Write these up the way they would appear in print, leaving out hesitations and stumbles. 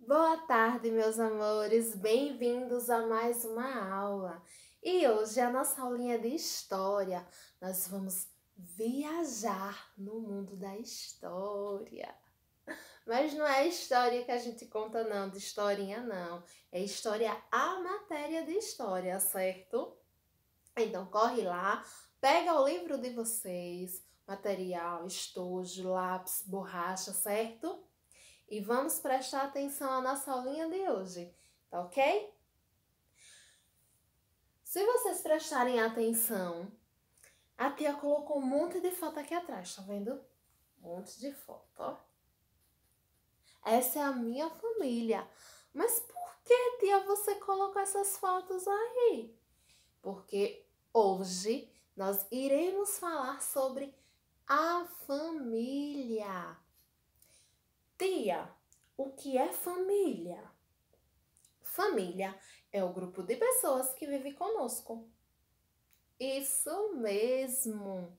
Boa tarde, meus amores, bem-vindos a mais uma aula. E hoje a nossa aulinha de história, nós vamos viajar no mundo da história. Mas não é história que a gente conta não, de historinha não. É história a matéria de história, certo? Então corre lá, pega o livro de vocês, material, estojo, lápis, borracha, certo? E vamos prestar atenção à nossa aulinha de hoje, tá ok? Se vocês prestarem atenção, a tia colocou um monte de foto aqui atrás, tá vendo? Um monte de foto, ó. Essa é a minha família. Mas por que, tia, você colocou essas fotos aí? Porque hoje nós iremos falar sobre a família. Tia, o que é família? Família é o grupo de pessoas que vive conosco. Isso mesmo.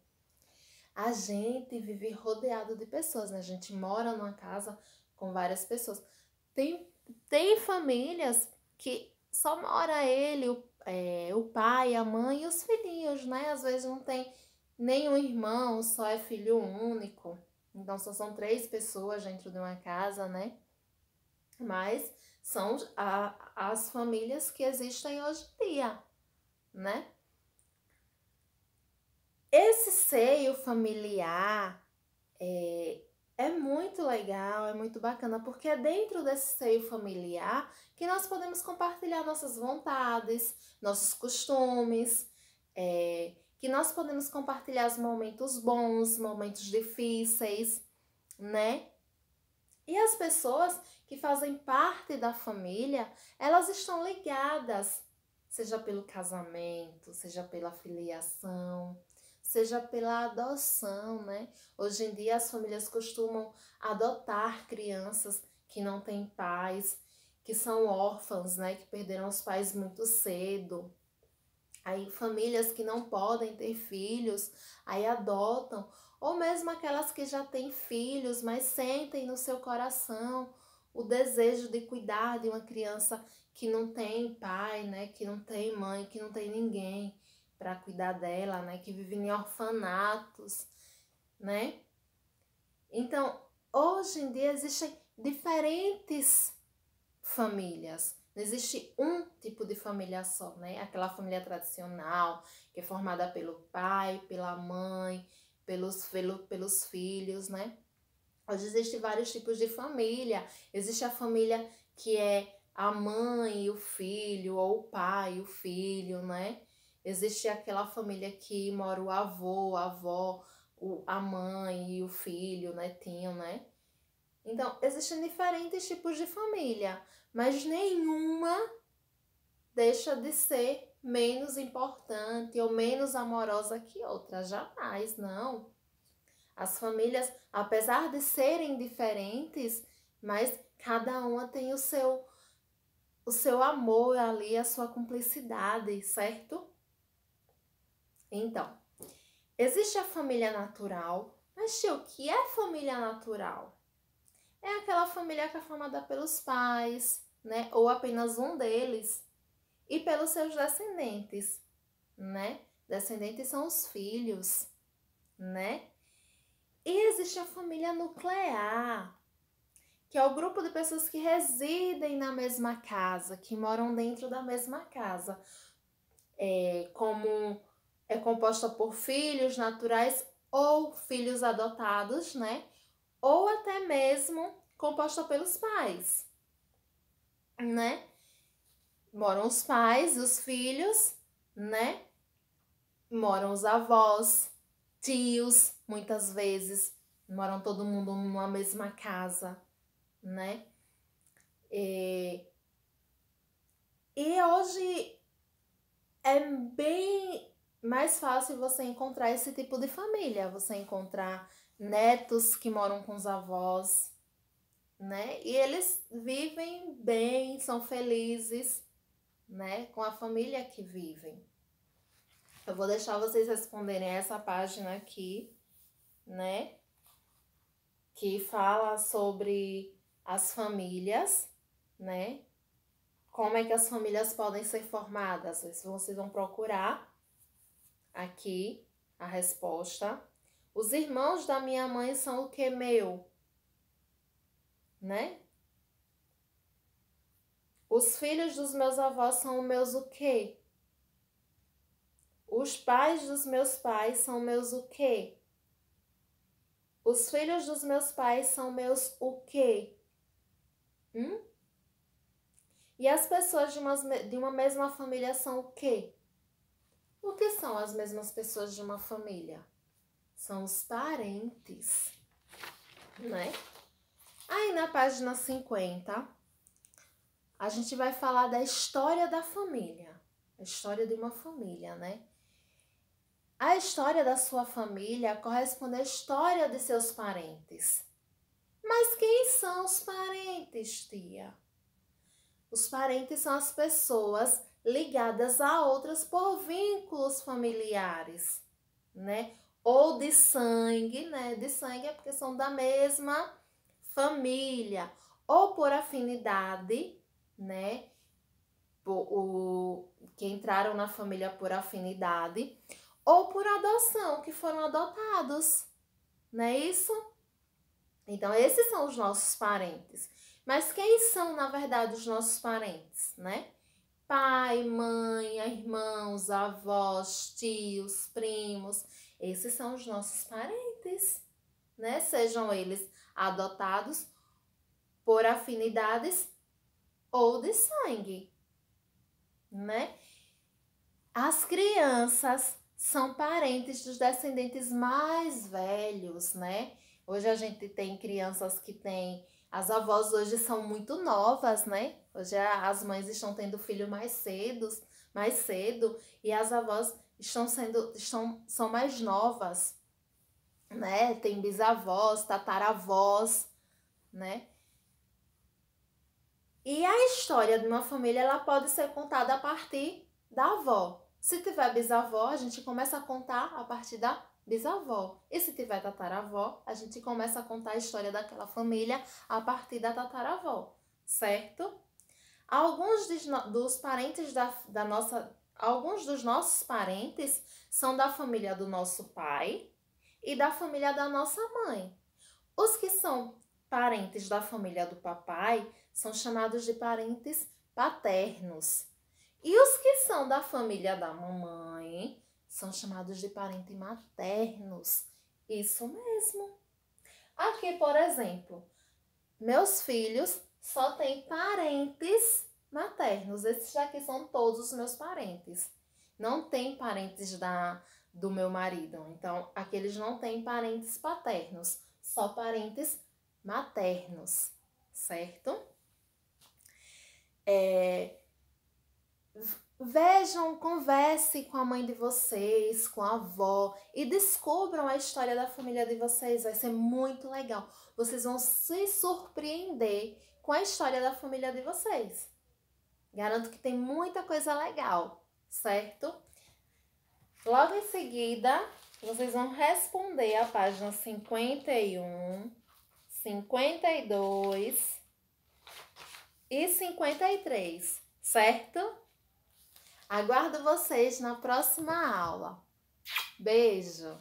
A gente vive rodeado de pessoas, né? A gente mora numa casa com várias pessoas. Tem famílias que só mora ele, o pai, a mãe e os filhinhos, né? Às vezes não tem nenhum irmão, só é filho único. Então só são 3 pessoas dentro de uma casa, né? Mas são as famílias que existem hoje em dia, né? Esse seio familiar é muito legal, é muito bacana, porque é dentro desse seio familiar que nós podemos compartilhar nossas vontades, nossos costumes, que nós podemos compartilhar os momentos bons, momentos difíceis, né? E as pessoas que fazem parte da família, elas estão ligadas, seja pelo casamento, seja pela filiação, seja pela adoção, né? Hoje em dia as famílias costumam adotar crianças que não têm pais, que são órfãs, né? Que perderam os pais muito cedo. Aí famílias que não podem ter filhos, aí adotam, ou mesmo aquelas que já têm filhos, mas sentem no seu coração o desejo de cuidar de uma criança que não tem pai, né, que não tem mãe, que não tem ninguém para cuidar dela, né, que vive em orfanatos, né? Então, hoje em dia existem diferentes famílias. Não existe um tipo de família só, né? Aquela família tradicional, que é formada pelo pai, pela mãe, pelos filhos, né? Hoje existem vários tipos de família. Existe a família que é a mãe e o filho, ou o pai e o filho, né? Existe aquela família que mora o avô, a avó, a mãe e o filho, o netinho, né? Então, existem diferentes tipos de família, mas nenhuma deixa de ser menos importante ou menos amorosa que outra. Jamais, não. As famílias, apesar de serem diferentes, mas cada uma tem o seu amor ali, a sua cumplicidade, certo? Então, existe a família natural, mas tia, o que é família natural? É aquela família que é formada pelos pais, né? Ou apenas um deles. E pelos seus descendentes, né? Descendentes são os filhos, né? E existe a família nuclear, que é o grupo de pessoas que residem na mesma casa, que moram dentro da mesma casa. Como é composta por filhos naturais ou filhos adotados, né? Ou até mesmo composta pelos pais, né? Moram os pais, os filhos, né? Moram os avós, tios, muitas vezes. Moram todo mundo numa mesma casa, né? E hoje é bem mais fácil você encontrar esse tipo de família. Você encontrar netos que moram com os avós, né? E eles vivem bem, são felizes, né? Com a família que vivem. Eu vou deixar vocês responderem essa página aqui, né? Que fala sobre as famílias. né? Como é que as famílias podem ser formadas? Vocês vão procurar aqui a resposta. Os irmãos da minha mãe são o que meu, né? Os filhos dos meus avós são meus o quê? Os pais dos meus pais são meus o quê? Os filhos dos meus pais são meus o quê? E as pessoas de uma mesma família são o quê? O que são as mesmas pessoas de uma família? São os parentes, né? Aí na página 50, a gente vai falar da história da família. A história de uma família, né? A história da sua família corresponde à história de seus parentes. Mas quem são os parentes, tia? Os parentes são as pessoas ligadas a outras por vínculos familiares, né? Ou de sangue, né? De sangue é porque são da mesma família. Ou por afinidade, né? Que entraram na família por afinidade. Ou por adoção, que foram adotados, não é isso? Então, esses são os nossos parentes. Mas quem são, na verdade, os nossos parentes, né? Pai, mãe, irmãos, avós, tios, primos. Esses são os nossos parentes, né? Sejam eles adotados por afinidades ou de sangue, né? As crianças são parentes dos descendentes mais velhos, né? Hoje a gente tem crianças que têm... As avós hoje são muito novas, né? Hoje as mães estão tendo filho mais cedo, e as avós são mais novas, né? Tem bisavós, tataravós, né? E a história de uma família, ela pode ser contada a partir da avó. Se tiver bisavó, a gente começa a contar a partir da bisavó. E se tiver tataravó, a gente começa a contar a história daquela família a partir da tataravó, certo? Alguns dos parentes alguns dos nossos parentes são da família do nosso pai e da família da nossa mãe. Os que são parentes da família do papai são chamados de parentes paternos. E os que são da família da mamãe são chamados de parentes maternos. Isso mesmo. Aqui, por exemplo, meus filhos só têm parentes maternos. Esses daqui são todos os meus parentes. Não tem parentes do meu marido. Então, aqui eles não têm parentes paternos, só parentes maternos, certo? Vejam, converse com a mãe de vocês, com a avó e descubram a história da família de vocês. Vai ser muito legal. Vocês vão se surpreender com a história da família de vocês. Garanto que tem muita coisa legal, certo? Logo em seguida, vocês vão responder a página 51, 52 e 53, certo? Aguardo vocês na próxima aula. Beijo!